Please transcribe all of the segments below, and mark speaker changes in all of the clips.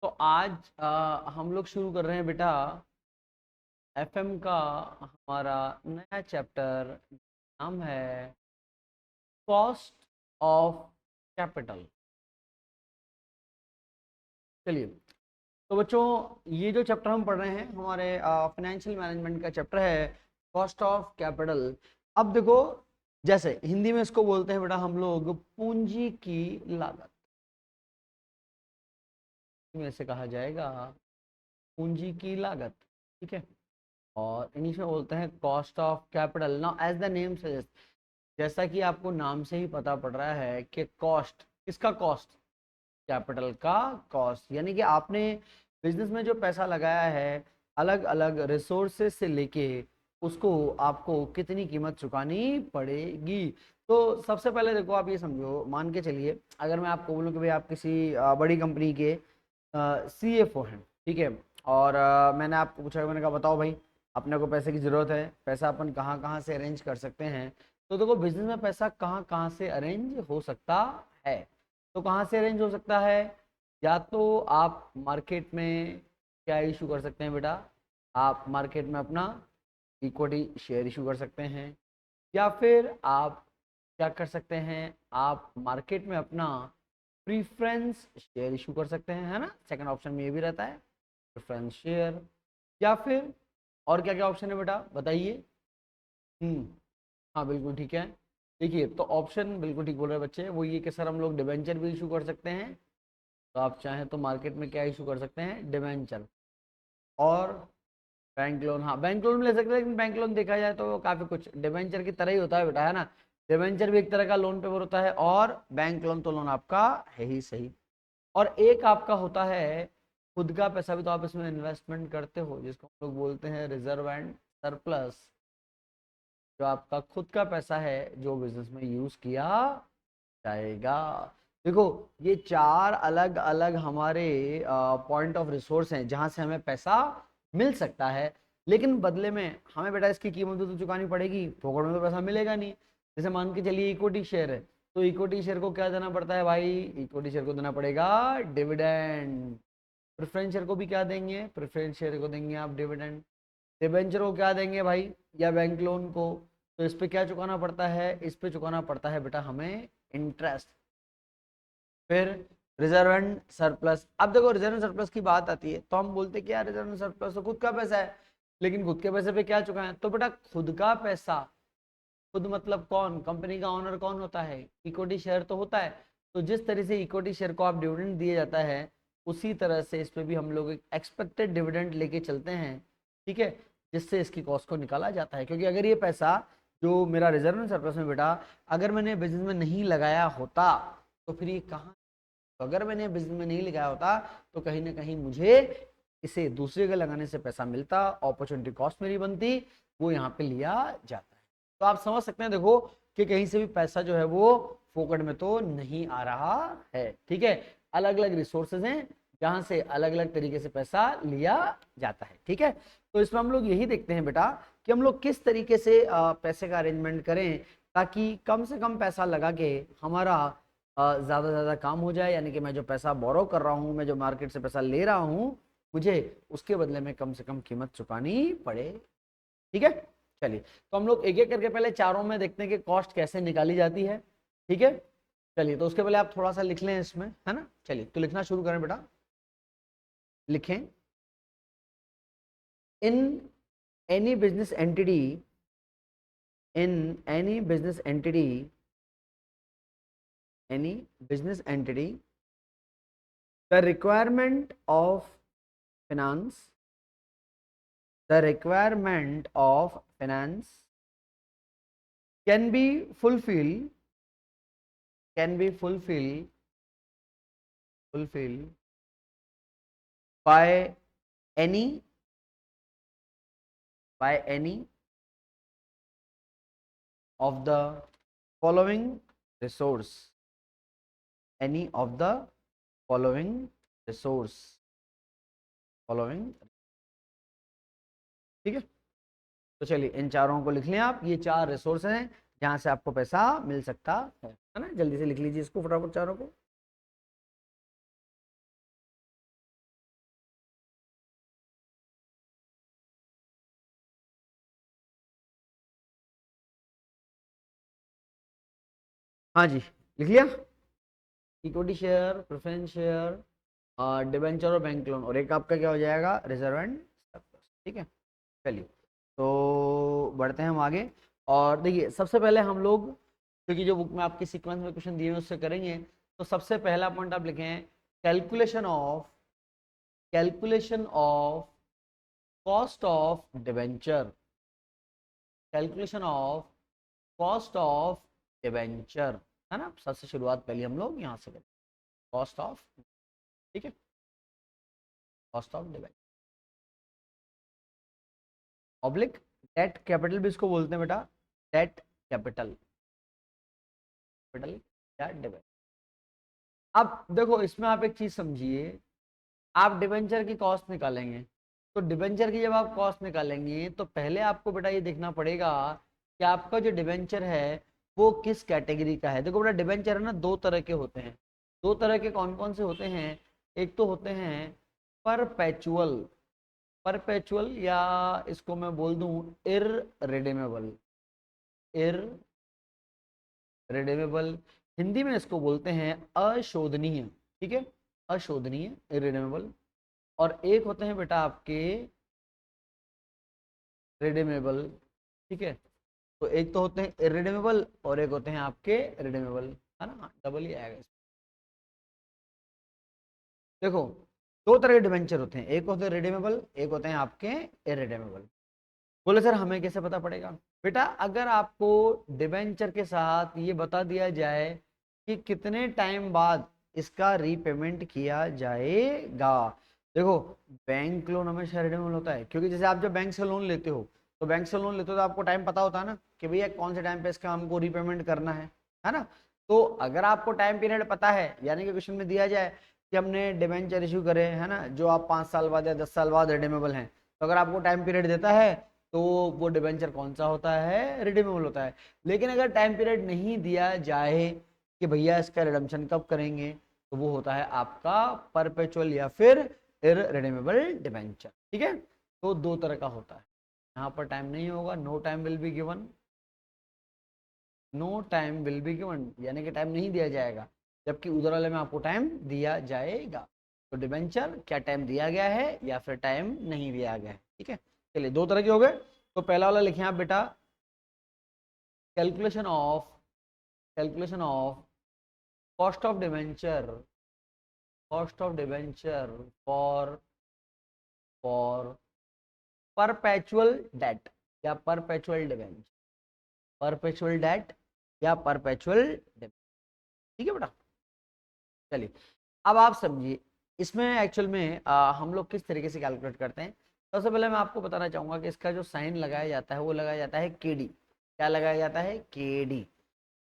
Speaker 1: तो आज हम लोग शुरू कर रहे हैं बेटा एफएम का हमारा नया चैप्टर। नाम है कॉस्ट ऑफ कैपिटल। चलिए, तो बच्चों ये जो चैप्टर हम पढ़ रहे हैं हमारे फाइनेंशियल मैनेजमेंट का चैप्टर है कॉस्ट ऑफ कैपिटल। अब देखो, जैसे हिंदी में इसको बोलते हैं बेटा हम लोग पूंजी की लागत। में से कहा जाएगा पूंजी की लागत। ठीक है, और इंग्लिश में बोलते हैं cost of capital. Now as the name suggest, जैसा कि आपको नाम से ही पता पड़ रहा है कि कॉस्ट किसका कॉस्ट, कैपिटल का कॉस्ट, यानी कि आपने बिजनेस में जो पैसा लगाया है अलग अलग रिसोर्सेज से लेके उसको आपको कितनी कीमत चुकानी पड़ेगी। तो सबसे पहले देखो, आप ये समझो, मान के चलिए अगर मैं आपको बोलूँ कि भाई आप किसी बड़ी कंपनी के सीएफओ हैं, ठीक है, और मैंने आपको पूछा, मैंने कहा बताओ भाई अपने को पैसे की ज़रूरत है, पैसा अपन कहाँ कहाँ से अरेंज कर सकते हैं। तो देखो, बिजनेस में पैसा कहाँ कहाँ से अरेंज हो सकता है। तो कहाँ से अरेंज हो सकता है, या तो आप मार्केट में क्या इशू कर सकते हैं बेटा, आप मार्केट में अपना इक्विटी शेयर इशू कर सकते हैं, या फिर आप क्या कर सकते हैं, आप मार्केट में अपना प्रीफरेंस शेयर इशू कर सकते हैं, है ना। सेकंड ऑप्शन में ये भी रहता है प्रेफरेंस शेयर, या फिर और क्या क्या ऑप्शन है बेटा बताइए। हम्म, हाँ बिल्कुल ठीक है। देखिए, तो ऑप्शन बिल्कुल ठीक बोल रहे हैं बच्चे, वो ये कि सर हम लोग डिबेंचर भी इशू कर सकते हैं। तो आप चाहें तो मार्केट में क्या इशू कर सकते हैं, डिबेंचर। और बैंक लोन, हाँ बैंक लोन ले सकते हैं, लेकिन बैंक लोन देखा जाए तो काफी कुछ डिबेंचर की तरह ही होता है बेटा, है ना। डिबेंचर भी एक तरह का लोन पेपर होता है, और बैंक लोन तो लोन आपका है ही सही। और एक आपका होता है खुद का पैसा भी, तो आप इसमें इन्वेस्टमेंट करते हो, जिसको हम लोग बोलते हैं रिजर्व एंड सरप्लस। जो आपका खुद का पैसा है जो बिजनेस में यूज किया जाएगा। देखो, ये चार अलग अलग हमारे पॉइंट ऑफ रिसोर्स हैं जहां से हमें पैसा मिल सकता है, लेकिन बदले में हमें बेटा इसकी कीमत तो चुकानी पड़ेगी, फोकट में तो पैसा मिलेगा नहीं। जैसे मान के चलिए इक्विटी शेयर है, तो इक्विटी शेयर को क्या देना पड़ता है भाई, इक्विटी शेयर को देना पड़ेगा डिविडेंड। प्रेफरेंस शेयर को भी क्या देंगे, प्रेफरेंस शेयर को देंगे आप डिविडेंड। डिबेंचर को क्या देंगे भाई, या बैंक लोन को। तो इस पे क्या चुकाना पड़ता है, इस पे चुकाना पड़ता है बेटा हमें इंटरेस्ट। फिर रिजर्व एंड सरप्लस। अब देखो, रिजर्व एंड सरप्लस की बात आती है तो हम बोलते हैं कि यार रिजर्व एंड सरप्लस तो खुद का पैसा है, लेकिन खुद के पैसे पे क्या चुकाएं। तो बेटा खुद का पैसा, खुद मतलब कौन, कंपनी का ओनर कौन होता है, इक्विटी शेयर तो होता है। तो जिस तरह से इक्विटी शेयर को आप डिविडेंड दिया जाता है, उसी तरह से इस पे भी हम लोग एक एक्सपेक्टेड डिविडेंड लेके चलते हैं, ठीक है, जिससे इसकी कॉस्ट को निकाला जाता है। क्योंकि अगर ये पैसा जो मेरा रिजर्व एंड सरप्लस में बेटा, अगर मैंने बिजनेस में नहीं लगाया होता तो फिर ये कहाँ, तो अगर मैंने बिजनेस में नहीं लगाया होता तो कहीं ना कहीं मुझे इसे दूसरे के लगाने से पैसा मिलता, अपॉर्चुनिटी कॉस्ट मेरी बनती, वो यहाँ पे लिया जाता है। तो आप समझ सकते हैं देखो, कि कहीं से भी पैसा जो है वो फोकट में तो नहीं आ रहा है, ठीक है। अलग अलग रिसोर्सेज हैं जहां से अलग अलग तरीके से पैसा लिया जाता है, ठीक है। तो इसमें हम लोग यही देखते हैं बेटा कि हम लोग किस तरीके से पैसे का अरेंजमेंट करें, ताकि कम से कम पैसा लगा के हमारा ज़्यादा से ज़्यादा काम हो जाए। यानी कि मैं जो पैसा बोरो कर रहा हूँ, मैं जो मार्केट से पैसा ले रहा हूँ, मुझे उसके बदले में कम से कम कीमत चुकानी पड़े, ठीक है। चलिए, तो हम लोग एक एक करके पहले चारों में देखते हैं कि कॉस्ट कैसे निकाली जाती है, ठीक है। चलिए, तो उसके पहले आप थोड़ा सा लिख लें इसमें, है ना। चलिए, तो लिखना शुरू करें बेटा, लिखें। In any business entity, in any business entity, any business entity, the requirement of finance, the requirement of finance can be fulfilled, can be fulfilled by any, by any of the following resource, any of the following resource, following, ठीक है। तो चलिए, इन चारों को लिख लें आप, ये चार रिसोर्स हैं जहां से आपको पैसा मिल सकता है ना। जल्दी से लिख लीजिए इसको फटाफट चारों को। हाँ जी, लिख लिया। Equity share, preference share, debenture और बैंक लोन, और एक आपका क्या हो जाएगा, रिजर्व एंड सरप्लस। ठीक है, चलिए तो बढ़ते हैं हम आगे। और देखिए सबसे पहले हम लोग, क्योंकि जो बुक में आपके सीक्वेंस में क्वेश्चन दिए हैं उससे करेंगे, तो सबसे पहला पॉइंट आप लिखें, calculation of cost of debenture, calculation of cost of debenture, है ना। सबसे शुरुआत पहले हम लोग यहाँ से करें, कॉस्ट ऑफ, ठीक है, cost of debenture oblique debt capital भी इसको बोलते हैं बेटा, डेट कैपिटल, कैपिटल या डिबेंचर। अब देखो इसमें आप एक चीज समझिए, आप डिबेंचर की कॉस्ट निकालेंगे, तो डिबेंचर की जब आप कॉस्ट निकालेंगे तो पहले आपको बेटा ये देखना पड़ेगा कि आपका जो डिबेंचर है वो किस कैटेगरी का है। देखो बेटा डिबेंचर है ना, दो तरह के होते हैं। दो तरह के कौन कौन से होते हैं, एक तो होते हैं परपेचुअल, परपेचुअल या इसको मैं बोल दूं इररिडीमेबल, इररिडीमेबल, हिंदी में इसको बोलते हैं अशोधनीय, ठीक है, अशोधनीय, इररिडीमेबल। और एक होते हैं बेटा आपके रिडीमेबल, ठीक है। तो एक तो होते हैं इरिडीमेबल और एक होते हैं आपके रिडीमेबल, है ना, डबल ही आएगा। देखो दो तरह के डिबेंचर होते हैं, एक होते हैं रिडीमेबल, एक होते हैं आपके इरिडीमेबल। बोले सर हमें कैसे पता पड़ेगा, बेटा अगर आपको डिबेंचर के साथ ये बता दिया जाए कि कितने टाइम बाद इसका रीपेमेंट किया जाएगा। देखो बैंक लोन हमेशा रिडीमेबल होता है, क्योंकि जैसे आप जब बैंक से लोन लेते हो, तो बैंक से लोन लेते हो तो आपको टाइम पता होता है ना कि भैया कौन से टाइम पे इसका हमको रीपेमेंट करना है ना। तो अगर आपको टाइम पीरियड पता है, यानी कि क्वेश्चन में दिया जाए कि हमने डिबेंचर इशू करे, है ना, जो आप 5 साल बाद या 10 साल बाद रिडीमेबल हैं, तो अगर आपको टाइम पीरियड देता है तो वो डिबेंचर कौन सा होता है, रिडीमेबल होता है। लेकिन अगर टाइम पीरियड नहीं दिया जाए कि भैया इसका रिडम्पशन कब करेंगे, तो वो होता है आपका परपेचुअल या फिर इररिडीमेबल डिबेंचर, ठीक है। तो दो तरह का होता है, यहाँ पर टाइम नहीं होगा, no time will be given, no time will be given यानी कि टाइम नहीं दिया जाएगा, जबकि उधर वाले में आपको टाइम दिया जाएगा। तो डिबेंचर क्या टाइम दिया गया है या फिर टाइम नहीं दिया गया है, ठीक है। चलिए दो तरह के हो गए, तो पहला वाला लिखे आप बेटा, calculation of, calculation of cost of debenture, cost of debenture for perpetual debt या परपेचुअल डिबेंचर, परपेचुअल डेट या परपेचुअल डिबेंचर, ठीक है बेटा। चलिए अब आप समझिए इसमें एक्चुअल में हम लोग किस तरीके से कैलकुलेट करते हैं। सबसे पहले मैं आपको बताना चाहूंगा कि इसका जो साइन लगाया जाता है वो लगाया जाता है केडी, क्या लगाया जाता है, केडी।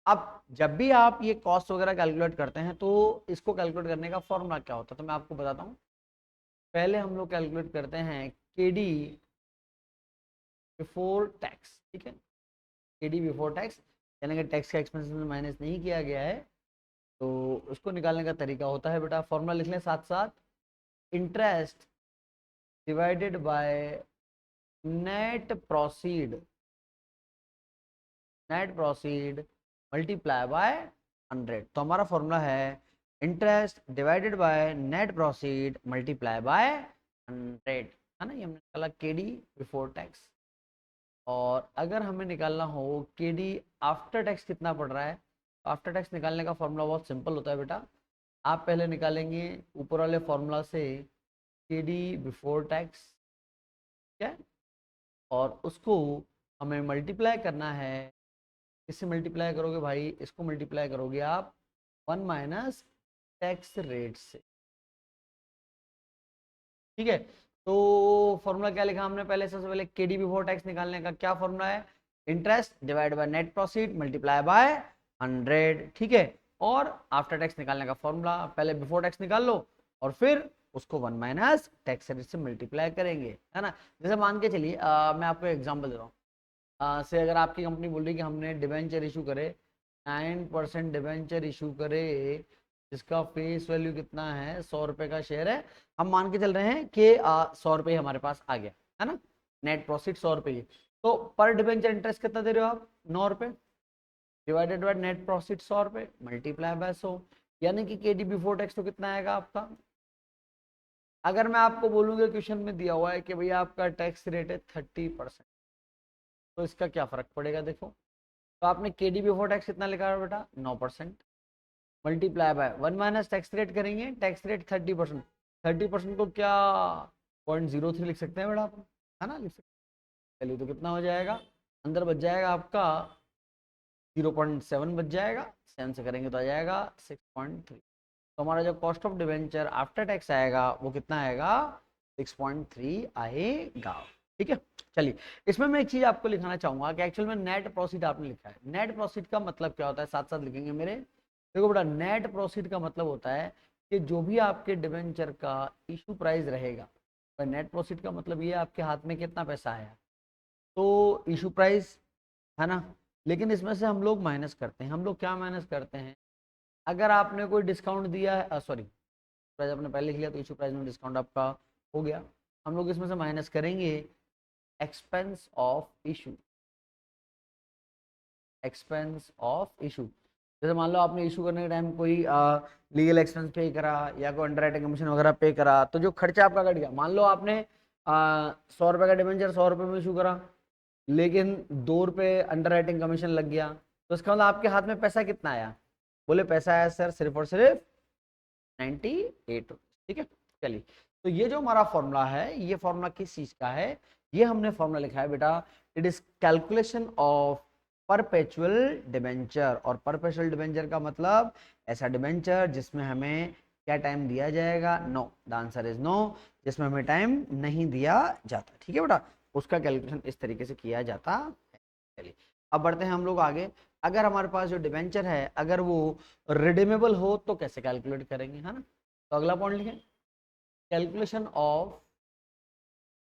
Speaker 1: अब जब भी आप ये कॉस्ट वगैरह कैलकुलेट करते हैं तो इसको कैलकुलेट करने का फॉर्मूला क्या होता है, तो मैं आपको बताता हूँ। पहले हम लोग कैलकुलेट करते हैं केडी बिफोर टैक्स, ठीक है, केडी बिफोर टैक्स, यानी कि टैक्स का एक्सपेंसेस में माइनस नहीं किया गया है। तो उसको निकालने का तरीका होता है बेटा, फॉर्मूला लिख लें साथ साथ, interest divided by net proceed, net proceed multiply by 100। तो हमारा फॉर्मूला है interest divided by net proceed multiply by 100, है ना, ये हमने निकाला केडी बिफोर टैक्स। और अगर हमें निकालना हो केडी आफ्टर टैक्स कितना पड़ रहा है, तो आफ्टर टैक्स निकालने का फॉर्मूला बहुत सिंपल होता है बेटा। आप पहले निकालेंगे ऊपर वाले फॉर्मूला से केडी बिफोर टैक्स, ठीक है, और उसको हमें मल्टीप्लाई करना है, इससे मल्टीप्लाई करोगे भाई, इसको मल्टीप्लाई करोगे आप 1 माइनस टैक्स रेट से, ठीक है। तो फॉर्मूला क्या लिखा हमने पहले, सबसे पहले केडी बिफोर टैक्स निकालने का क्या फॉर्मूला है, interest divide by net profit multiply by 100, ठीक है। और आफ्टर टैक्स निकालने का फॉर्मूला, पहले बिफोर टैक्स निकाल लो और फिर उसको 1 माइनस टैक्स रेट से मल्टीप्लाई करेंगे, है ना। जैसे मान के चलिए मैं आपको एग्जाम्पल दे रहा हूँ, से अगर आपकी कंपनी बोल रही कि हमने डिबेंचर इशू करे, 9% डिबेंचर इशू करे, जिसका फेस वैल्यू कितना है, 100 रुपये का शेयर है, हम मान के चल रहे हैं कि 100 रुपये हमारे पास आ गया, है ना, नेट प्रॉफिट 100 रुपये। तो पर डिबेंचर इंटरेस्ट कितना दे रहे हो आप, 9 रुपये, डिवाइडेड बाय नेट प्रॉफिट 100 रुपए मल्टीप्लाई बाय 100, यानी कि केडी बिफोर टैक्स तो कितना आएगा आपका। अगर मैं आपको बोलूंगा क्वेश्चन में दिया हुआ है कि भैया आपका टैक्स रेट है 30%, तो इसका क्या फर्क पड़ेगा देखो। तो आपने केडी बिफोर टैक्स कितना लिखा है बेटा 9%, multiply by 1 minus tax rate करेंगे, टैक्स रेट 30%, 30% को क्या 0.03 लिख सकते हैं बेटा आप, है ना, लिख सकते हैं। चलिए तो कितना हो जाएगा, अंदर बच जाएगा आपका 0.7 बच जाएगा, 7 से करेंगे तो आ जाएगा 6.3। तो हमारा जो cost of debenture after tax आएगा वो कितना आएगा 6.3 आएगा। ठीक है, चलिए इसमें मैं एक चीज आपको लिखाना चाहूंगा कि एक्चुअल में नेट प्रोसीड आपने लिखा है, नेट प्रोसीड का मतलब क्या होता है, साथ साथ लिखेंगे मेरे। देखो बेटा, नेट प्रोसीड का मतलब होता है कि जो भी आपके डिवेंचर का इशू प्राइस रहेगा, तो नेट प्रोसीड का मतलब ये आपके हाथ में कितना पैसा आया, तो इशू प्राइस है ना। लेकिन इसमें से हम लोग माइनस करते हैं, हम लोग क्या माइनस करते हैं, अगर आपने कोई डिस्काउंट दिया है, सॉरी प्राइस आपने पहले लिख लिया तो इशू प्राइस में डिस्काउंट आपका हो गया, हम लोग इसमें से माइनस करेंगे expense of issue, expense of issue. जैसे मान लो आपने इशू करने के टाइम कोई लीगल एक्सपेंस पे करा या कोई अंडरराइटिंग कमीशन वगैरह पे करा, तो जो खर्चा आपका कट गया, मान लो आपने 100 रुपये का डिवेंचर 100 रुपये में इशू करा, लेकिन 2 रुपये अंडरराइटिंग कमीशन लग गया, तो इसका मतलब आपके हाथ में पैसा कितना आया, बोले पैसा आया सर सिर्फ और सिर्फ 98। ठीक है, चलिए तो ये जो हमारा फॉर्मूला है, ये फॉर्मूला किस चीज का है, ये हमने फॉर्मूला लिखा है बेटा, it is calculation of perpetual debenture. और परपेचुअल डिबेंचर का मतलब ऐसा डिबेंचर जिसमें हमें क्या टाइम दिया जाएगा, no, the answer is no, जिसमें हमें टाइम नहीं दिया जाता। ठीक है बेटा, उसका कैलकुलेशन इस तरीके से किया जाता है। चलिए अब बढ़ते हैं हम लोग आगे। अगर हमारे पास जो डिबेंचर है अगर वो रिडीमेबल हो तो कैसे कैलकुलेट करेंगे, है ना। तो अगला पॉइंट लिखें, calculation of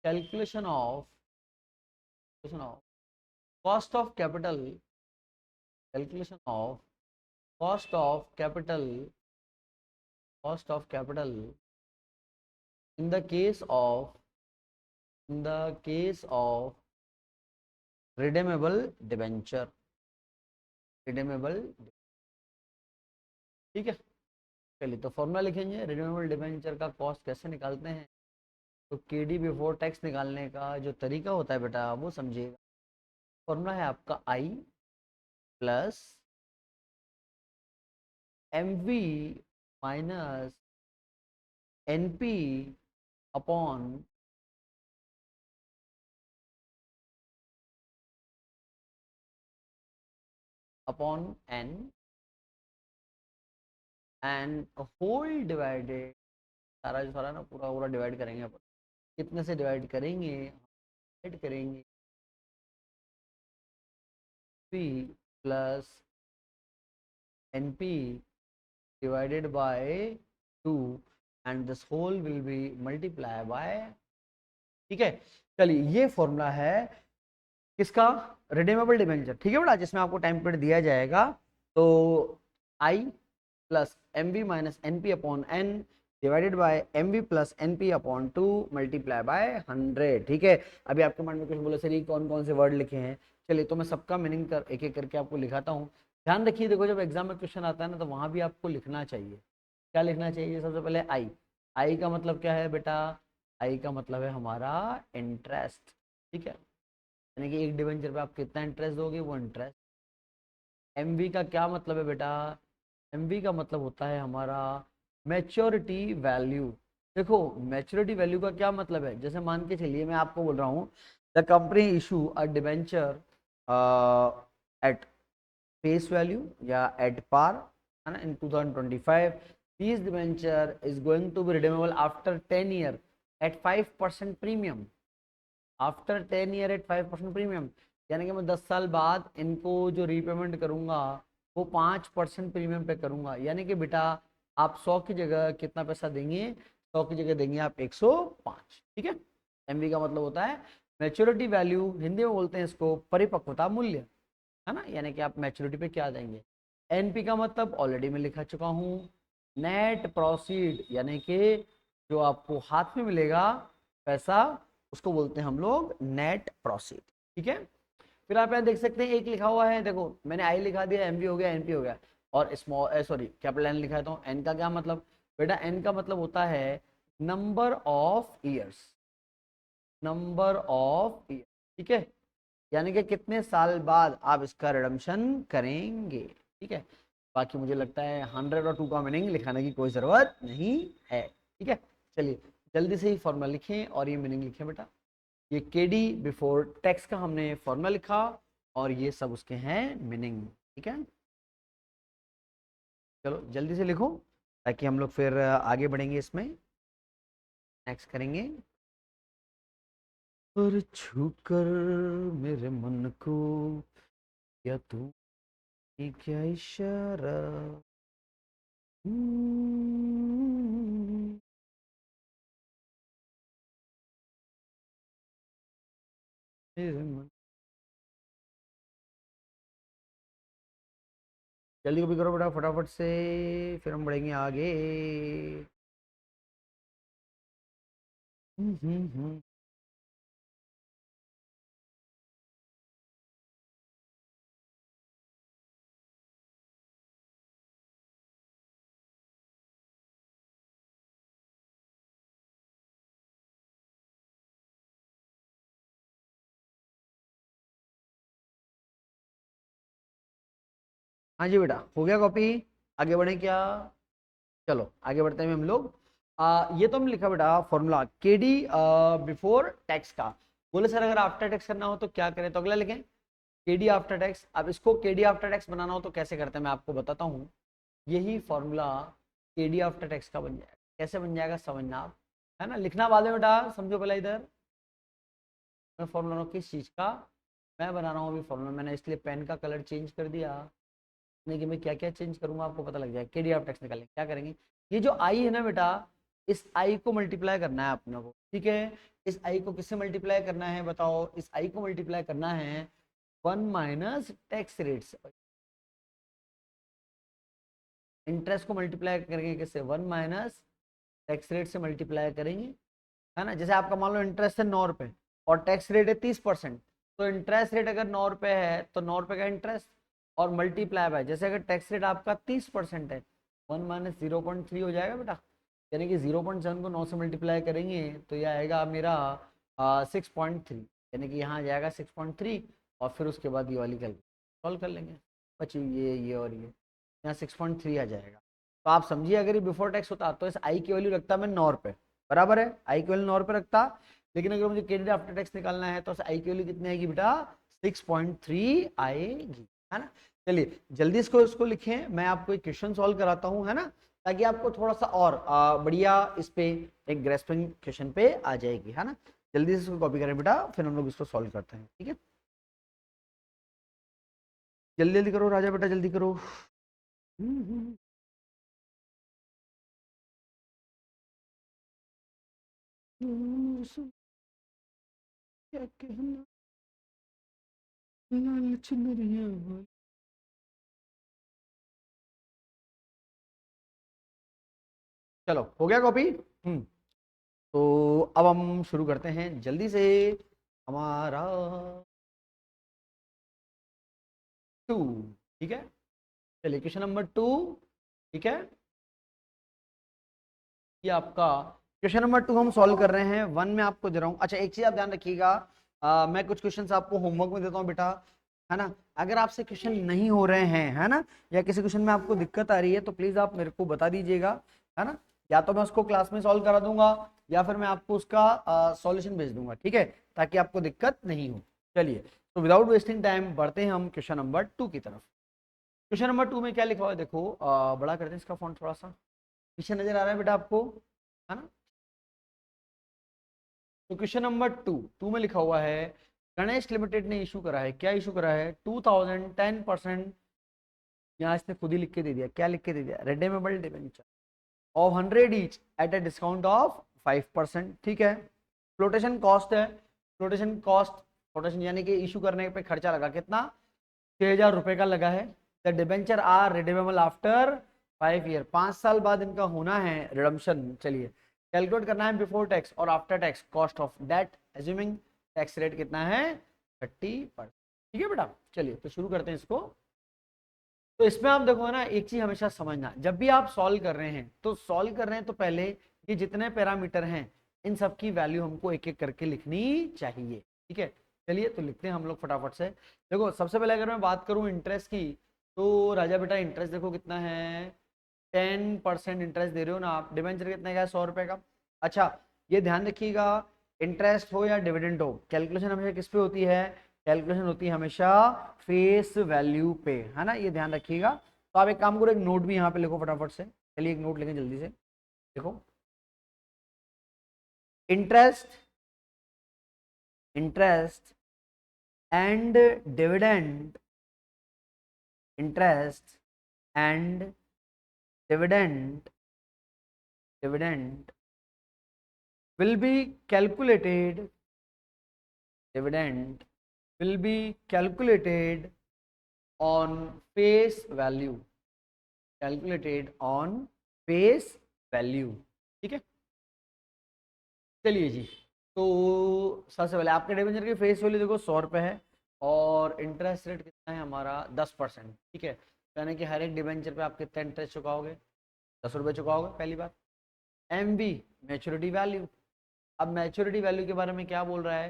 Speaker 1: calculation of cost of capital, calculation of cost of capital, cost of capital in the case of, in the case of redeemable debenture, redeemable. ठीक है, चलिए तो फॉर्मूला लिखेंगे, रिडीमेबल डिबेंचर का कॉस्ट कैसे निकालते हैं। तो केडी बिफोर टैक्स निकालने का जो तरीका होता है बेटा वो समझिएगा। फॉर्मूला है आपका I plus M V minus N P upon N and whole divided, सारा जो सारा ना पूरा पूरा डिवाइड करेंगे अपन, कितने से डिवाइड करेंगे, डिवाइड करेंगे P plus N P divided by 2 and this whole will be multiply by। ठीक है, चलिए ये फॉर्मूला है किसका, रिडीमेबल डिबेंचर। ठीक है बेटा, जिसमें आपको टाइम पीरियड दिया जाएगा, तो I plus M V minus N P upon N divided by M V plus N P upon 2 multiply by 100। ठीक है, अभी आपके माइंड में कुछ बोले सर ये कौन कौन से वर्ड लिखे हैं, चलिए तो मैं सबका मीनिंग कर एक एक करके आपको लिखाता हूँ। ध्यान रखिए, देखो जब एग्जाम में क्वेश्चन आता है ना तो वहां भी आपको लिखना चाहिए, क्या लिखना चाहिए, सबसे पहले आई, आई का मतलब क्या है बेटा, आई का मतलब है हमारा इंटरेस्ट। ठीक है, यानी कि एक डिवेंचर पे आप कितना इंटरेस्ट दोगे वो इंटरेस्ट। एमवी का क्या मतलब है बेटा, एमवी का मतलब होता है हमारा मैच्योरिटी वैल्यू। देखो मैच्योरिटी वैल्यू का क्या मतलब है, जैसे मान के चलिए मैं आपको बोल रहा हूँ the company issue a debenture at face value या एट पार, है ना, in 2025 this debenture is going to be redeemable after 10 year at 5% premium, after 10 year at 5% premium, यानी कि मैं 10 साल बाद इनको जो रीपेमेंट करूंगा वो 5% प्रीमियम पे करूंगा। यानी कि बेटा आप 100 की जगह कितना पैसा देंगे, 100 की जगह देंगे आप 105। ठीक है, एमवी का मतलब होता है मैच्योरिटी वैल्यू, हिंदी में बोलते हैं इसको परिपक्वता मूल्य, है ना, यानी कि आप मैच्योरिटी पे क्या देंगे। एनपी का मतलब ऑलरेडी मैं लिखा चुका हूँ, नेट प्रोसीड, यानी कि जो आपको हाथ में मिलेगा पैसा उसको बोलते हैं हम लोग नेट प्रोसीड। ठीक है, फिर आप यहाँ देख सकते हैं एक लिखा हुआ है, देखो मैंने आई लिखा दिया, एमवी हो गया, एनपी हो गया, और स्मॉल सॉरी कैपिटल एन लिखा है। तो एन का क्या मतलब बेटा, एन का मतलब होता है number of years, number of year, ठीक है, यानी कि कितने साल बाद आप इसका रिडम्पशन करेंगे, ठीक है। बाकी मुझे लगता है 100 और 2 का मीनिंग लिखाने की कोई ज़रूरत नहीं है, ठीक है। चलिए जल्दी से ही फॉर्मूला लिखें और ये मीनिंग लिखें बेटा। ये के डी बिफोर टैक्स का हमने फॉर्मूला लिखा और ये सब उसके हैं मीनिंग, ठीक है। चलो जल्दी से लिखो ताकि हम लोग फिर आगे बढ़ेंगे, इसमें नेक्स्ट करेंगे। पर छू कर मेरे मन को या तू क्या इशारा, मेरे मन, जल्दी कॉपी करो बेटा फटाफट से, फिर हम बढ़ेंगे आगे। हम्म। हाँ जी बेटा हो गया कॉपी, आगे बढ़े क्या? चलो आगे बढ़ते हैं हम लोग। ये तो हमने लिखा बेटा फॉर्मूला के डी बिफोर टैक्स का। बोले सर अगर आफ्टर टैक्स करना हो तो क्या करें, तो अगला लिखें के डी आफ्टर टैक्स। अब इसको के डी आफ्टर टैक्स बनाना हो तो कैसे करते हैं मैं आपको बताता हूँ। यही फॉर्मूला के डी आफ्टर टैक्स का बन जाएगा। कैसे बन जाएगा समझना आप, है ना, लिखना बाद में बेटा, समझो पहले इधर। मैं फॉर्मूला किस चीज़ का मैं बना रहा हूँ अभी फॉर्मूला, मैंने इसलिए पेन का कलर चेंज कर दिया, नहीं कि मैं क्या क्या चेंज करूंगा आपको पता लग जाएगा। के डी आफ्टर टैक्स निकालेंगे, क्या करेंगे, ये जो आई है ना बेटा, इस आई को मल्टीप्लाई करना है अपने को, ठीक है। इस आई को किससे मल्टीप्लाई करना है बताओ, इस आई को मल्टीप्लाई करना है 1 माइनस टैक्स रेट से। इंटरेस्ट को मल्टीप्लाई करेंगे किससे, 1 माइनस टैक्स रेट से मल्टीप्लाई करेंगे, है ना। जैसे आपका मान लो इंटरेस्ट है 9 रुपए और टैक्स रेट है 30%, तो इंटरेस्ट रेट अगर 9 रुपए है तो 9 रुपए का इंटरेस्ट और मल्टीप्लाई बाय, जैसे अगर टैक्स रेट आपका 30% है, 1 माइनस 0.3 हो जाएगा बेटा, यानी कि 0.7 को 9 से मल्टीप्लाई करेंगे तो यह आएगा मेरा 6.3, यानी कि यहाँ आ जाएगा 6.3, और फिर उसके बाद ये वाली कैलकुलेशन सॉल्व कर लेंगे, बची ये और ये, यहाँ 6.3 आ जाएगा। तो आप समझिए अगर ये बिफोर टैक्स होता तो इस आई की वैल्यू रखता मैं 9 रुपए, बराबर है, आई की वैल्यू 9 रुपए रखता। लेकिन अगर मुझे क्रेडिट आफ्टर टैक्स निकालना है तो इस आई की वैल्यू कितनी आएगी बेटा, 6.3 आएगी, है ना। चलिए जल्दी इसको इसको लिखें, मैं आपको एक क्वेश्चन सॉल्व कराता हूँ, है ना, ताकि आपको थोड़ा सा और बढ़िया इस पे एक ग्रेस्पिंग क्वेश्चन पे आ जाएगी, है ना। जल्दी से इसको कॉपी करें बेटा, फिर हम लोग इसको सॉल्व करते हैं, ठीक है। जल्दी जल्दी करो राजा बेटा, जल्दी करो। क्या कहना लालच नरिया। चलो हो गया कॉपी। तो अब हम शुरू करते हैं जल्दी से हमारा 2, ठीक है। चलिए क्वेश्चन नंबर 2, ठीक है, ये आपका क्वेश्चन नंबर 2 हम सॉल्व कर रहे हैं। 1 में आपको दे रहा हूँ, अच्छा एक चीज आप ध्यान रखिएगा, मैं कुछ क्वेश्चंस आपको होमवर्क में देता हूँ बेटा, है ना। अगर आपसे क्वेश्चन नहीं हो रहे हैं, है ना, या किसी क्वेश्चन में आपको दिक्कत आ रही है तो प्लीज आप मेरे को बता दीजिएगा, है ना, या तो मैं उसको क्लास में सॉल्व करा दूंगा या फिर मैं आपको उसका सॉल्यूशन भेज दूंगा, ठीक है, ताकि आपको दिक्कत नहीं हो। चलिए तो विदाउट वेस्टिंग टाइम बढ़ते हैं हम क्वेश्चन नंबर 2 की तरफ। क्वेश्चन नंबर 2 में क्या लिखा हुआ है देखो, बड़ा करते हैं इसका फॉन्ट थोड़ा सा, पीछे नजर आ रहा है बेटा आपको, है ना। तो क्वेश्चन नंबर 2 में लिखा हुआ है, गणेश लिमिटेड ने इशू करा है, क्या इशू करा है, 2010%, यहाँ इसने खुद ही लिख के दे दिया, क्या लिख के दे दिया, redeemable debenture of 100 each eight a discount of 5%, ठीक है। फ्लोटेशन कॉस्ट है, फ्लोटेशन कॉस्ट, फ्लोटेशन यानी कि इशू करने पे खर्चा लगा कितना, 6,000 रुपए का लगा है। The debenture are redeemable after 5 year, 5 साल बाद इनका होना है रिडम्पशन। चलिए कैलकुलेट करना है बिफोर टैक्स और after tax cost of debt, assuming tax rate कितना है 30%। ठीक है बेटा, चलिए तो शुरू करते हैं इसको। तो इसमें आप देखो ना, एक चीज हमेशा समझना, जब भी आप सॉल्व कर रहे हैं तो सॉल्व कर रहे हैं तो पहले ये जितने पैरामीटर हैं इन सब की वैल्यू हमको एक एक करके लिखनी चाहिए। ठीक है, चलिए तो लिखते हैं हम लोग फटाफट से। देखो सबसे पहले अगर मैं बात करूं इंटरेस्ट की, तो राजा बेटा इंटरेस्ट देखो कितना है, 10% इंटरेस्ट दे रहे हो ना आप। डिबेंचर कितने का है, 100 रुपए का। अच्छा ये ध्यान रखिएगा, इंटरेस्ट हो या डिविडेंड हो, कैलकुलेशन हमेशा किस पे होती है, कैलकुलेशन होती है हमेशा फेस वैल्यू पे, है ना, ये ध्यान रखिएगा। तो आप एक काम करो, एक नोट भी यहाँ पे लिखो फटाफट से। चलिए एक नोट लिखें जल्दी से, देखो interest, interest and dividend, interest and dividend, dividend will be calculated, dividend will be calculated on face value, calculated on face value। ठीक है, चलिए जी। तो सबसे पहले आपके डिबेंचर की फेस वैल्यू देखो 100 रुपये है, और इंटरेस्ट रेट कितना है हमारा 10%। ठीक है, यानी कि हर एक डिबेंचर पे आप कितना इंटरेस्ट चुकाओगे, 10 रुपये चुकाओगे पहली बात। एम बी मैच्योरिटी वैल्यू, अब मैच्योरिटी वैल्यू के बारे में क्या बोल रहा है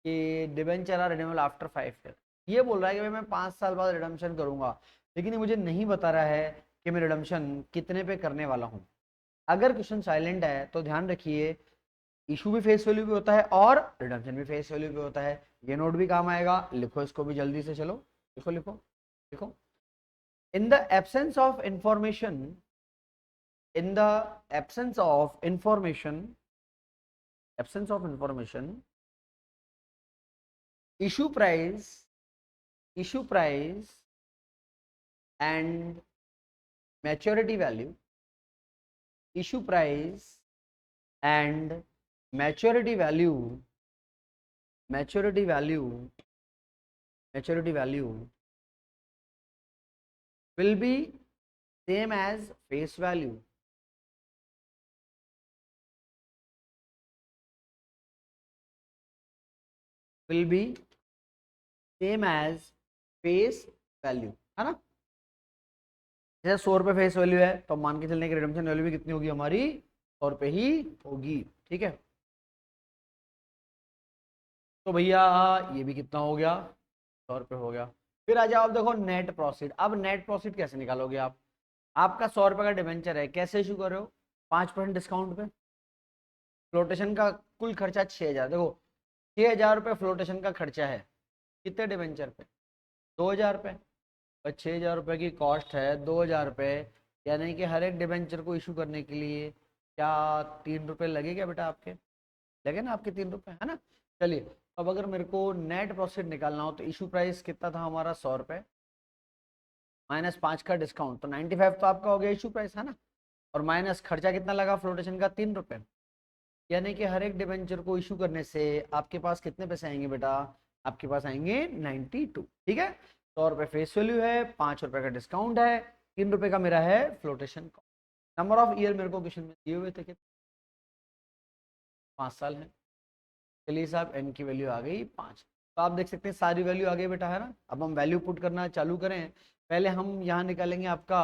Speaker 1: कि debenture are renewable after 5 year. ये बोल रहा है कि भाई मैं 5 साल बाद रिडम्पशन करूंगा, लेकिन ये मुझे नहीं बता रहा है कि मैं रिडम्पशन कितने पे करने वाला हूँ। अगर क्वेश्चन साइलेंट है तो ध्यान रखिए, इशू भी फेस वैल्यू पे होता है और रिडम्पशन भी फेस वैल्यू पे होता है। ये नोट भी काम आएगा, लिखो इसको भी जल्दी से, चलो लिखो लिखो लिखो। In the absence of information, in the absence of information, absence of information, issue price, issue price and maturity value, issue price and maturity value, maturity value, maturity value will be same as face value, will be same as face value, है ना। जैसे 100 रुपये face value है तो मान के चलने की रिडम्पशन वैल्यू भी कितनी होगी हमारी, 100 रुपये ही होगी। ठीक है, तो भैया ये भी कितना हो गया, 100 रुपये हो गया। फिर आ जाओ आप देखो नेट प्रॉफिट। अब नेट प्रॉफिट कैसे निकालोगे आप, आपका 100 रुपये का डिबेंचर है, कैसे इशू कर रहे हो, 5% डिस्काउंट पे। फ्लोटेशन का कुल खर्चा 6,000, देखो 6,000 रुपये फ्लोटेशन का खर्चा है कितने डिबेंचर पे, 2,000 रुपये, और 6,000 रुपये की कॉस्ट है, 2,000 रुपये, यानी कि हर एक डिबेंचर को इशू करने के लिए क्या 3 रुपये लगे क्या बेटा आपके, लगे ना आपके 3 रुपये, है ना। चलिए अब अगर मेरे को नेट प्रॉफिट निकालना हो तो इशू प्राइस कितना था हमारा 100 रुपये, -5 का डिस्काउंट तो 95 तो आपका हो गया इशू प्राइस, है ना, और माइनस खर्चा कितना लगा फ्लोटेशन का 3 रुपये, यानी कि हर एक डिबेंचर को इशू करने से आपके पास कितने पैसे आएंगे बेटा, आपके पास आएंगे 92। ठीक है, 100 रुपये फेस वैल्यू है, 5 रुपये का डिस्काउंट है, 3 रुपये का मेरा है फ्लोटेशन का। नंबर ऑफ ईयर मेरे को क्वेश्चन में दिए हुए थे कि 5 साल है। चलिए साहब एन की वैल्यू आ गई 5। तो आप देख सकते हैं सारी वैल्यू आ गई बेटा, है ना। अब हम वैल्यू पुट करना चालू करें, पहले हम यहाँ निकालेंगे आपका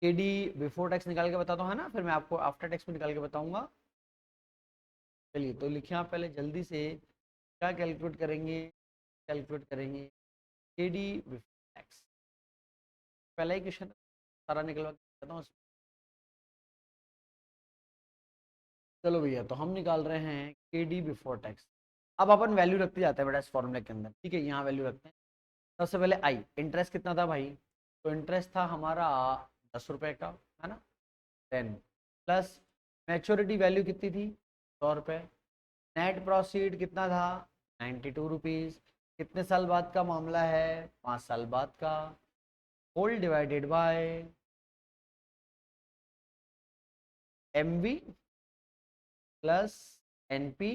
Speaker 1: के डी बिफोर टैक्स निकाल के बताता हूँ, है ना, फिर मैं आपको आफ्टर टैक्स में निकाल के बताऊंगा। चलिए तो लिखिए आप पहले जल्दी से, क्या कैलकुलेट करेंगे, कैलकुलेट करेंगे के डी बिफोर टैक्स। पहला ही क्वेश्चन सारा निकलवा के बताता हूँ। चलो भैया तो हम निकाल रहे हैं के डी बिफोर टैक्स। अब अपन वैल्यू रखते जाते हैं बेटा इस फॉर्मूले के अंदर, ठीक है, यहाँ वैल्यू रखते हैं। सबसे पहले आई, इंटरेस्ट कितना था भाई, तो इंटरेस्ट था हमारा 10 रुपये का, है ना, 10 प्लस मैच्योरिटी वैल्यू कितनी थी 100 रुपये, नेट प्रोसीड कितना था 92 रुपीज़, कितने साल बाद का मामला है 5 साल बाद का, whole divided by M V plus N P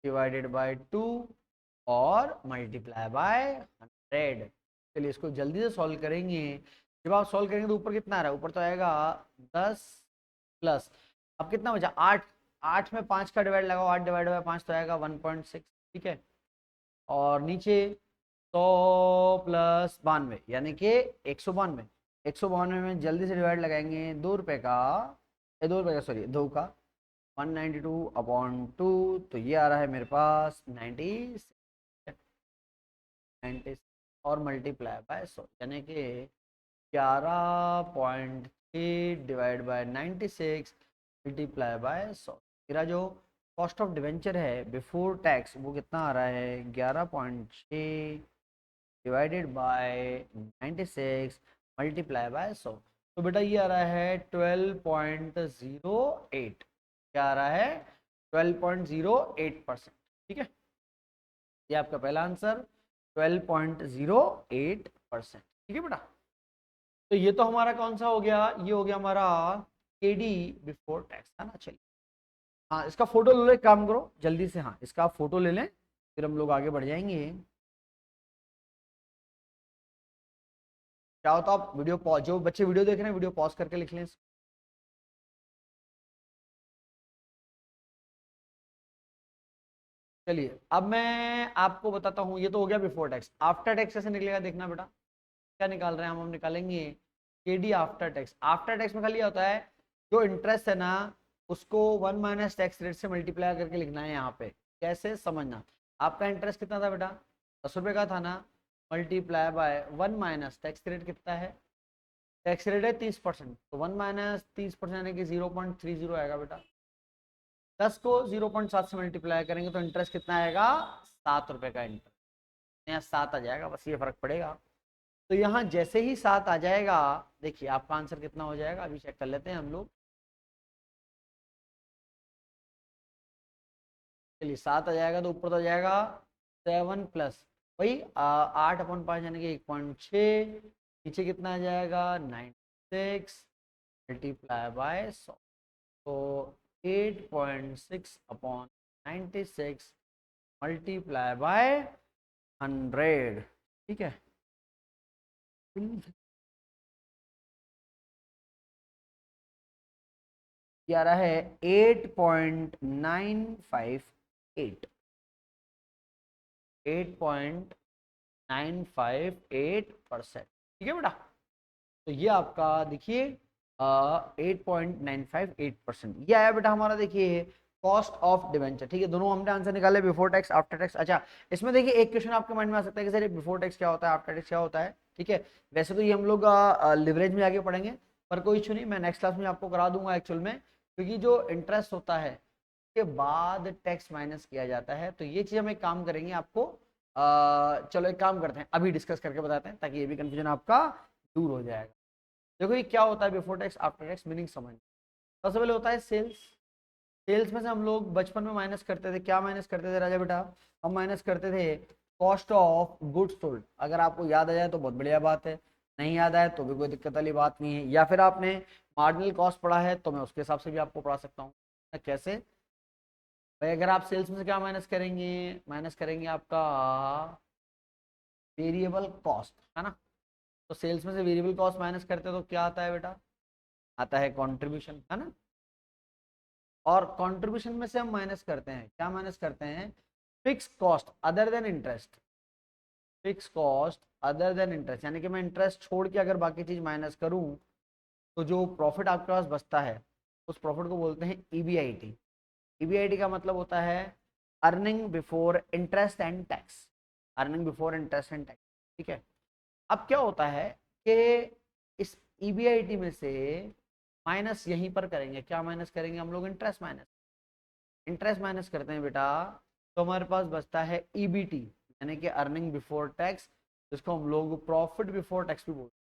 Speaker 1: divided by 2 और मल्टीप्लाई बाय 100। चलिए इसको जल्दी से सॉल्व करेंगे। जब आप सॉल्व करेंगे तो ऊपर कितना आ रहा है, ऊपर तो आएगा 10 प्लस, अब कितना बचा 8, 8 में 5 का डिवाइड लगाओ, 8 डिवाइड बाय 5 तो आएगा 1.6। ठीक है, और नीचे 100 + 92 यानी कि 192। 192 में जल्दी से डिवाइड लगाएंगे, 2 रुपये का, 2 रुपये का सॉरी 2 का 192/2, तो ये आ रहा है मेरे पास 90 और मल्टीप्लाई बाय 100 यानी कि 11.3 डिवाइड बाय 96 मल्टीप्लाई बाय 100। मेरा जो कॉस्ट ऑफ डिवेंचर है बिफोर टैक्स वो कितना आ रहा है, 11.6 डिवाइडेड बाय 96 मल्टीप्लाई बाय 100। तो बेटा ये आ रहा है 12.08। क्या आ रहा है, 12.08%। ठीक है, ये आपका पहला आंसर 12.08%। ठीक है बेटा, तो ये तो हमारा कौन सा हो गया, ये हो गया हमारा केडी बिफोर टैक्स, है ना। चलिए हाँ, इसका फोटो ले लो, एक काम करो जल्दी से, हाँ इसका फोटो ले लें, फिर हम लोग आगे बढ़ जाएंगे। क्या होता, आप वीडियो पॉज, जो बच्चे वीडियो देख रहे हैं वीडियो पॉज करके लिख लें। चलिए अब मैं आपको बताता हूँ, ये तो हो गया बिफोर टैक्स। आफ्टर टैक्स कैसे निकलेगा देखना बेटा, क्या निकाल रहे हैं हम निकालेंगे KD after tax. After tax में खाली होता है जो इंटरेस्ट है ना, उसको 1 माइनस टैक्स रेट से मल्टीप्लाई करके लिखना है यहाँ पे। कैसे समझना, आपका इंटरेस्ट कितना था बेटा, 10 रुपये का था ना, multiply by 1 minus tax rate कितना है, टैक्स रेट है 30%, तो 1 माइनस 30% यानी कि 0.30 आएगा बेटा। 10 को 0.7 से मल्टीप्लाई करेंगे तो इंटरेस्ट कितना आएगा, 7 रुपये का इंटरेस्ट, यहाँ 7 आ जाएगा, बस ये फर्क पड़ेगा। तो यहाँ जैसे ही 7 आ जाएगा, देखिए आपका आंसर कितना हो जाएगा, अभी चेक कर लेते हैं हम लोग। चलिए 7 आ जाएगा तो ऊपर तो आ जाएगा 7 प्लस वही 8/5 यानी कि 1.6, नीचे कितना आ जाएगा 96 मल्टीप्लाई बाय 100, तो 8.6/96 मल्टीप्लाई बाय 100। ठीक है, ये आ रहा है 8.958, 8.958%। ठीक है बेटा, तो ये आपका देखिए 8.958% ये आया बेटा हमारा। देखिए कॉस्ट ऑफ डिवेंचर, ठीक है, दोनों हमने आंसर निकाले, बिफोर टैक्स आफ्टर टैक्स। अच्छा, इसमें देखिए एक क्वेश्चन आपके माइंड में आ सकता है कि सर बिफोर टैक्स क्या होता है, आफ्टर टैक्स क्या होता है। ठीक है, वैसे तो ये हम लोग लिवरेज में आगे पढ़ेंगे, पर कोई इशू नहीं, मैं नेक्स्ट क्लास में आपको करा दूंगा एक्चुअल में, क्योंकि जो इंटरेस्ट होता है के बाद टैक्स माइनस किया जाता है, तो ये चीज हम एक काम करेंगे आपको, चलो एक काम करते हैं अभी डिस्कस करके बताते हैं, ताकि ये भी कंफ्यूजन आपका दूर हो जाएगा। देखो ये क्या होता है before tax after tax, meaning समझ। सबसे पहले होता है सेल्स। सेल्स में से हम लोग बचपन में माइनस करते थे, क्या माइनस करते थे राजा बेटा, हम माइनस करते थे कॉस्ट ऑफ गुड्स सोल्ड। अगर आपको याद आ जाए तो बहुत बढ़िया बात है, नहीं याद आए तो भी कोई दिक्कत वाली बात नहीं है, या फिर आपने मार्जिनल कॉस्ट पढ़ा है तो मैं उसके हिसाब से भी आपको पढ़ा सकता हूँ। कैसे भाई, अगर आप सेल्स में से क्या माइनस करेंगे, माइनस करेंगे आपका वेरिएबल कॉस्ट, है ना। तो सेल्स में से वेरिएबल कॉस्ट माइनस करते हैं तो क्या आता है बेटा, आता है कंट्रीब्यूशन, है ना। और कंट्रीब्यूशन में से हम माइनस करते हैं, क्या माइनस करते हैं, fix cost other than interest. Fix cost other than interest यानी कि मैं इंटरेस्ट छोड़ के अगर बाकी चीज माइनस करूं, तो जो प्रॉफिट आपके पास बचता है उस प्रॉफिट को बोलते हैं ईबीआईटी। ईबीआईटी का मतलब होता है earning before interest and tax, earning before interest and tax. ठीक है, अब क्या होता है कि इस ईबीआईटी में से माइनस यहीं पर करेंगे, क्या माइनस करेंगे हम लोग, इंटरेस्ट माइनस, इंटरेस्ट माइनस करते हैं बेटा, तो हमारे पास बचता है ईबीटी यानी कि अर्निंग बिफोर टैक्स, जिसको हम लोग प्रॉफिट बिफोर टैक्स भी बोलते हैं।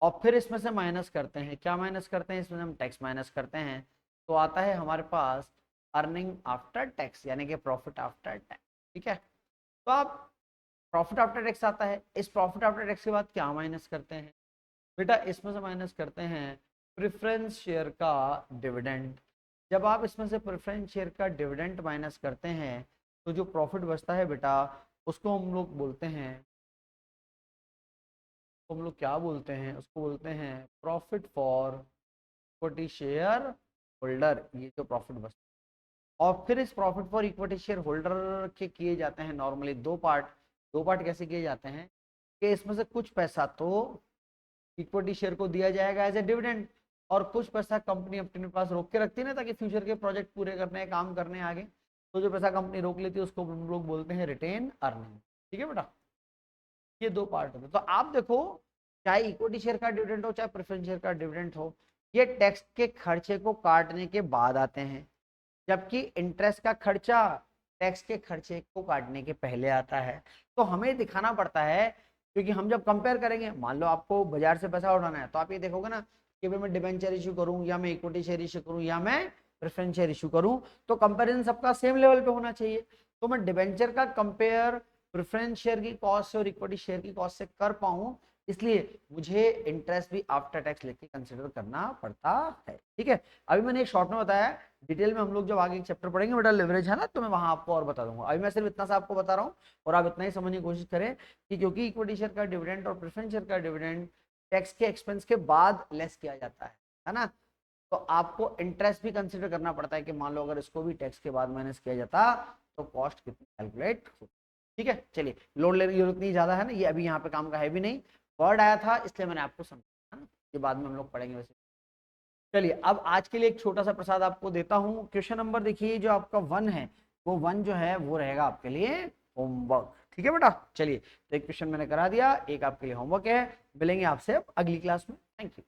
Speaker 1: और फिर इसमें से माइनस करते हैं, क्या माइनस करते हैं, इसमें हम टैक्स माइनस करते हैं, तो आता है हमारे पास अर्निंग आफ्टर टैक्स यानी कि प्रॉफिट आफ्टर टैक्स। ठीक है, तो आप प्रॉफिट आफ्टर टैक्स आता है, इस प्रॉफिट आफ्टर टैक्स के बाद क्या माइनस करते हैं बेटा, इसमें से माइनस करते हैं प्रेफरेंस शेयर का डिविडेंड। जब आप इसमें से प्रेफरेंस शेयर का डिविडेंड माइनस करते हैं, तो जो प्रॉफिट बचता है बेटा उसको हम लोग बोलते हैं, तो हम लोग क्या बोलते हैं, उसको बोलते हैं profit for equity share holder. ये जो प्रॉफिट बचता है, और फिर इस profit for equity share holder के किए जाते हैं नॉर्मली दो पार्ट कैसे किए जाते हैं कि इसमें से कुछ पैसा तो इक्विटी शेयर को दिया जाएगा एज ए डिविडेंड, और कुछ पैसा कंपनी अपने पास रोक के रखती है ना, ताकि फ्यूचर के प्रोजेक्ट पूरे करने काम करने आगे, तो जो पैसा कंपनी रोक लेती है उसको हम लोग बोलते हैं रिटेन अर्निंग। ठीक है बेटा, ये दो पार्ट होते हैं। तो आप देखो, चाहे इक्विटी शेयर का डिविडेंड हो चाहे प्रेफरेंस शेयर का डिविडेंड हो, ये टैक्स के खर्चे को काटने के बाद आते हैं, जबकि इंटरेस्ट का खर्चा टैक्स के खर्चे को काटने के पहले आता है। तो हमें दिखाना पड़ता है, क्योंकि हम जब कंपेयर करेंगे, मान लो आपको बाजार से पैसा उठाना है, तो आप ये देखोगे ना कि भाई मैं डिबेंचर इशू करूं या मैं इक्विटी शेयर इशू करूं या मैं प्रेफरेंस शेयर इशू करूं, तो कंपैरिजन सबका सेम लेवल पे होना चाहिए। तो मैं डिबेंचर का कंपेयर प्रेफरेंस शेयर की कॉस्ट से और इक्विटी शेयर की कॉस्ट से कर पाऊं, इसलिए मुझे इंटरेस्ट भी आफ्टर टैक्स लेके कंसिडर करना पड़ता है। ठीक है, अभी मैंने एक शॉर्ट में बताया, डिटेल में हम लोग जब आगे एक चैप्टर पढ़ेंगे बेटा लेवरेज है ना, तो मैं वहां आपको और बता दूंगा। अभी मैं सिर्फ इतना सा आपको बता रहा हूँ, और आप इतना ही समझने की कोशिश करें कि क्योंकि इक्विटी शेयर का डिविडेंड और प्रेफरेंस शेयर का डिविडेंड टैक्स के एक्सपेंस के बाद लेस किया जाता है ना, तो आपको इंटरेस्ट भी कंसिडर करना पड़ता है कि मान लो अगर इसको भी टैक्स के बाद माइनस किया जाता तो कॉस्ट कितनी कैलकुलेट होती। ठीक है, चलिए, लोड लेने की जरूरत नहीं ज्यादा है ना, ये अभी यहाँ पे काम का है भी नहीं, वर्ड आया था इसलिए मैंने आपको समझाया ना, ये बाद में हम लोग पढ़ेंगे वैसे। चलिए, अब आज के लिए एक छोटा सा प्रसाद आपको देता हूँ। क्वेश्चन नंबर देखिए, जो आपका 1 है, वो 1 जो है वो रहेगा आपके लिए होमवर्क। ठीक है बेटा, चलिए, तो एक क्वेश्चन मैंने करा दिया, एक आपके लिए होमवर्क है। मिलेंगे आपसे अब अगली क्लास में। Thank you.